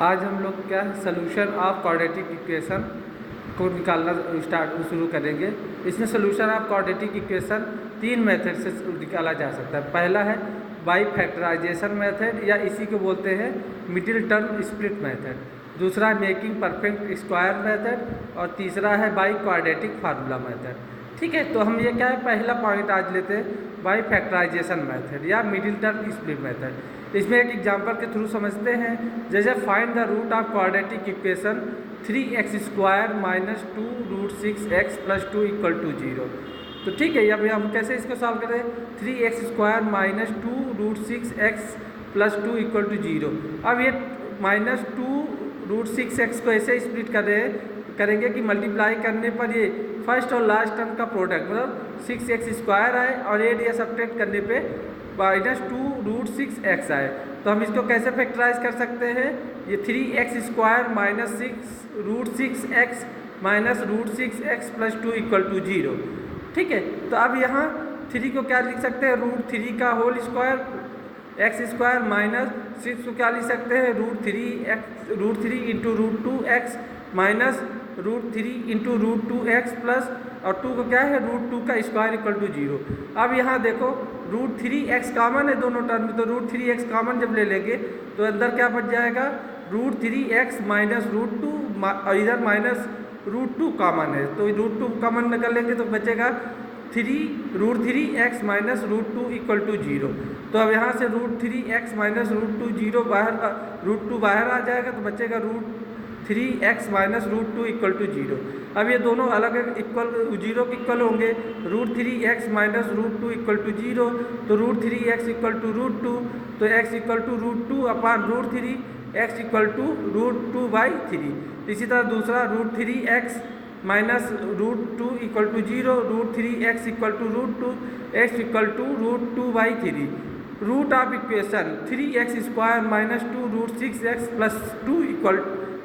आज हम लोग क्या है सोल्यूशन ऑफ क्वाड्रेटिक इक्वेशन को निकालना शुरू करेंगे। इसमें सोल्यूशन ऑफ क्वाड्रेटिक इक्वेशन तीन मेथड से निकाला जा सकता है। पहला है बाई फैक्टराइजेशन मेथड या इसी को बोलते हैं मिडिल टर्म स्प्लिट मेथड। दूसरा है मेकिंग परफेक्ट स्क्वायर मेथड और तीसरा है बाई क्वाड्रेटिक फार्मूला मेथड। ठीक है, तो हम ये क्या है पहला पॉइंट आज लेते हैं बाई फैक्टराइजेशन मेथड या मिडिल टर्म स्प्लिट मेथड। इसमें एक एग्जांपल के थ्रू समझते हैं। जैसे find the root of quadratic equation 3x² minus 2√6x plus 2 equal to 0। तो ठीक है, अब हम कैसे इसको सॉल्व करें। 3x² minus 2√6x plus 2 equal to 0। अब ये माइनस 2√6x को ऐसे स्प्लिट करेंगे कि मल्टीप्लाई करने पर ये फर्स्ट और लास्ट टर्म का प्रोडक्ट मतलब 6x² आए और ये या सब्ट्रैक्ट करने पे माइनस 2√6x आए। तो हम इसको कैसे फैक्टराइज कर सकते हैं। ये 3x² minus 6√6x minus √6x plus 2 equal to 0। ठीक है, तो अब यहाँ 3 को क्या लिख सकते हैं √3 का होल स्क्वायर, x² माइनस 6 को क्या लिख सकते हैं √3 into √2x minus √3 into √2x plus और 2 को क्या है √2 का स्क्वायर इक्वल टू 0। अब यहाँ देखो √3x कॉमन है दोनों टर्म में, तो √3x कॉमन जब ले लेंगे तो अंदर क्या बच जाएगा √3x माइनस √2 और इधर माइनस √2 कॉमन है, तो √2 कॉमन निकल लेंगे तो बचेगा √3x माइनस √2 इक्वल टू 0। तो अब यहाँ से √3x माइनस √2 0 √2 बाहर आ जाएगा तो बचेगा √3x माइनस √2 इक्वल टू 0। अब ये दोनों अलग इक्वल 0 के इक्वल होंगे। √3x माइनस √2 इक्वल टू 0, तो √3x इक्वल टू √2, तो x equal to √2 upon √3, x equal to √2/3। इसी तरह दूसरा √3x minus √2 equal to 0, √3x equal to √2, x equal to √2/3। Root of equation 3x² minus 2√6x plus 2 equal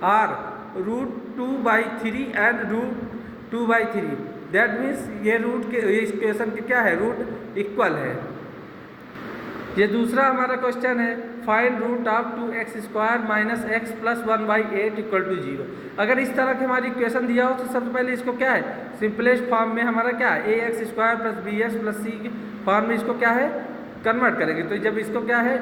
are √2/3 and √2/3। That means ये root के equation के क्या है root equal है। ये दूसरा हमारा क्वेश्चन है find root of 2x² minus x plus 1/8 equal to 0। अगर इस तरह की हमारी इक्वेशन दिया हो तो सबसे पहले इसको क्या है सिंपलेस्ट फॉर्म में हमारा क्या है ax² plus bx plus c के फॉर्म में इसको क्या है कन्वर्ट करेंगे। तो जब इसको क्या है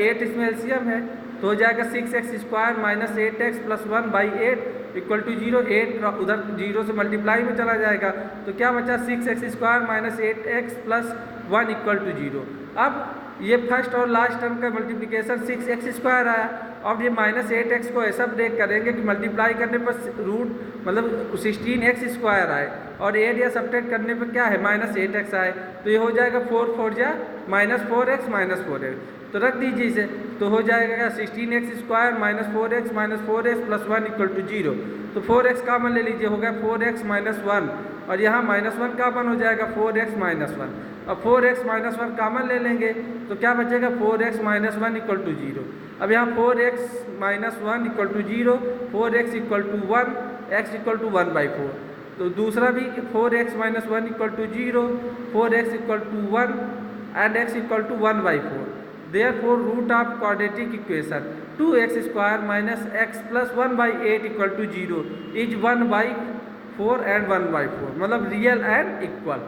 8 इसमें एलसीएम है तो हो जाएगा 6x² minus 8x plus 1/8 equal to 0। 8 उधर 0 से मल्टीप्लाई में चला जाएगा तो क्या बचा 6x² minus 8x plus 1 equal to 0। अब ये फर्स्ट और लास्ट टर्म का मल्टीप्लिकेशन 6x² आया। अब ये माइनस 8x को ऐसा ब्रेक करेंगे कि मल्टीप्लाई करने पर रूट मतलब 16x² आए और 8 या सब्ट्रैक्ट करने पर क्या है माइनस 8x आए, तो ये हो जाएगा 4 जा माइनस 4x माइनस 4x। तो रख दीजिए इसे, तो हो जाएगा 16x² minus 4x plus 1 equal to 0। तो 4x कॉमन ले लीजिए, हो गया 4x माइनस 1 और यहाँ माइनस 1 कॉमन हो जाएगा 4x माइनस 1 और 4x माइनस 1 कॉमन ले लेंगे तो क्या बचेगा 4x माइनस 1 इक्वल टू 0। अब यहाँ 4x minus 1 equal to 0, 4x equal to 1, x equal to 1/4। तो दूसरा भी 4x minus 1 equal to 0, 4x equal to 1 and x equal to 1/4। Therefore, root of quadratic equation 2x² minus x plus 1/8 equal to 0 is 1/4 and 1/4 मतलब real and equal.